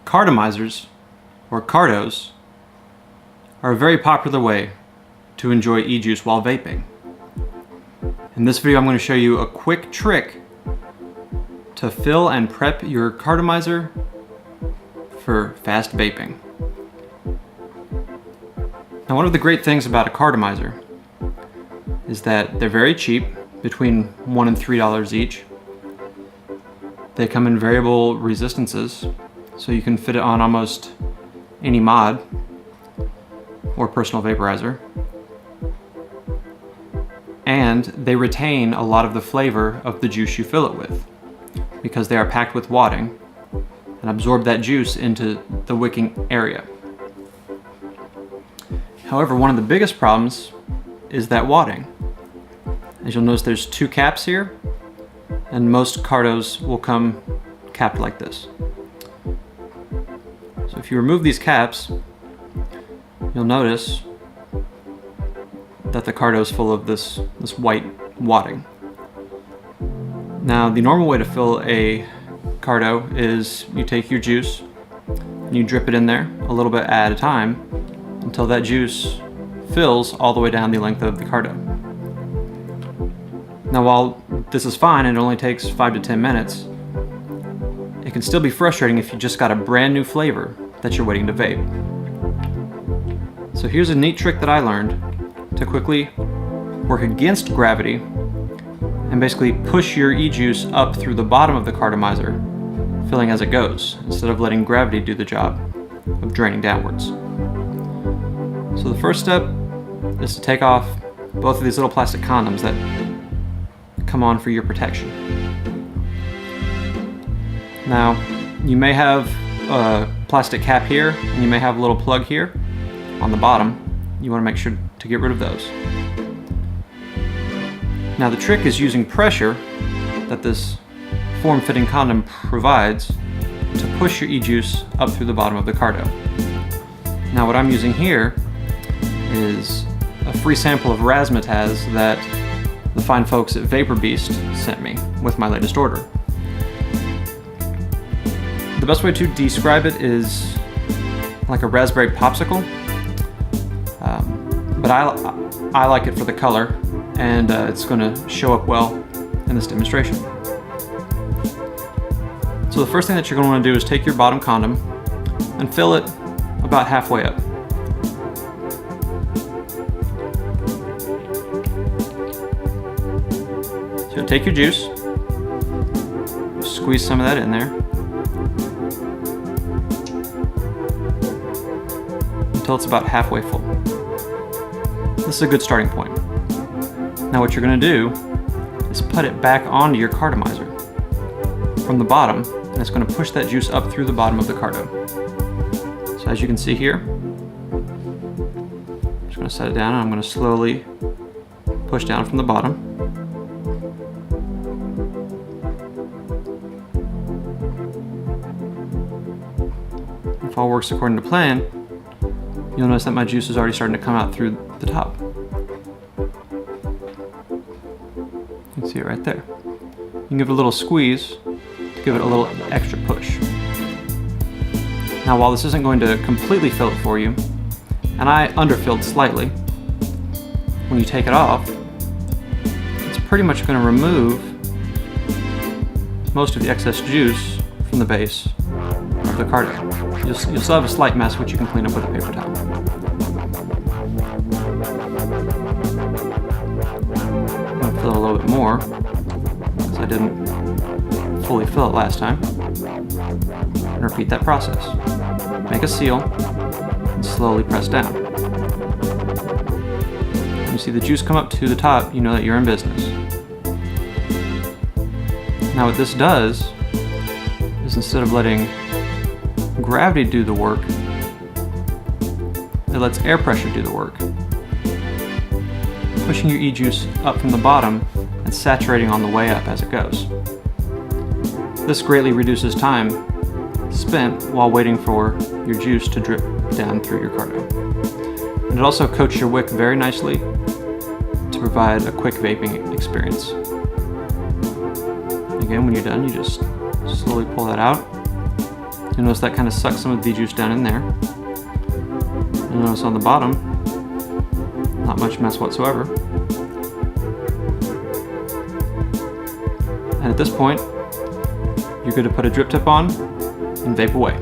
Cartomizers, or Cartos, are a very popular way to enjoy e-juice while vaping. In this video I'm going to show you a quick trick to fill and prep your Cartomizer for fast vaping. Now, one of the great things about a Cartomizer is that they're very cheap, between $1 and $3 each. They come in variable resistances, so you can fit it on almost any mod or personal vaporizer. And they retain a lot of the flavor of the juice you fill it with, because they are packed with wadding and absorb that juice into the wicking area. However, one of the biggest problems is that wadding. As you'll notice, there's two caps here, and most Cartos will come capped like this. So if you remove these caps, you'll notice that the Carto is full of this white wadding. Now, the normal way to fill a Carto is you take your juice and you drip it in there a little bit at a time until that juice fills all the way down the length of the Carto. Now, while this is fine and it only takes 5 to 10 minutes, it can still be frustrating if you just got a brand new flavor that you're waiting to vape. So here's a neat trick that I learned to quickly work against gravity and basically push your e-juice up through the bottom of the Cartomizer, filling as it goes, instead of letting gravity do the job of draining downwards. So the first step is to take off both of these little plastic condoms that come on for your protection. Now, you may have a plastic cap here, and you may have a little plug here on the bottom. You want to make sure to get rid of those. Now, the trick is using pressure that this form-fitting condom provides to push your e-juice up through the bottom of the Carto. Now, what I'm using here is a free sample of razzmatazz that the fine folks at Vapor Beast sent me with my latest order. The best way to describe it is like a raspberry popsicle, but I like it for the color, and it's going to show up well in this demonstration. So the first thing that you're going to want to do is take your bottom condom and fill it about halfway up. So take your juice, squeeze some of that in there until it's about halfway full. This is a good starting point. Now what you're going to do is put it back onto your Cartomizer from the bottom, and it's going to push that juice up through the bottom of the Carto. So as you can see here, I'm just going to set it down, and I'm going to slowly push down from the bottom. If all works according to plan, you'll notice that my juice is already starting to come out through the top. You can see it right there. You can give it a little squeeze to give it a little extra push. Now, while this isn't going to completely fill it for you, and I underfilled slightly, when you take it off, it's pretty much going to remove most of the excess juice from the base of the Carto. You'll still have a slight mess, which you can clean up with a paper towel. I'm going to fill it a little bit more, because I didn't fully fill it last time. And repeat that process. Make a seal, and slowly press down. When you see the juice come up to the top, you know that you're in business. Now what this does is, instead of letting gravity do the work, it lets air pressure do the work, pushing your e-juice up from the bottom and saturating on the way up as it goes. This greatly reduces time spent while waiting for your juice to drip down through your Carto. And it also coats your wick very nicely to provide a quick vaping experience. Again, when you're done, you just slowly pull that out, You'll notice that kind of sucks some of the juice down in there. You'll notice on the bottom, not much mess whatsoever. And at this point, you're good to put a drip tip on and vape away.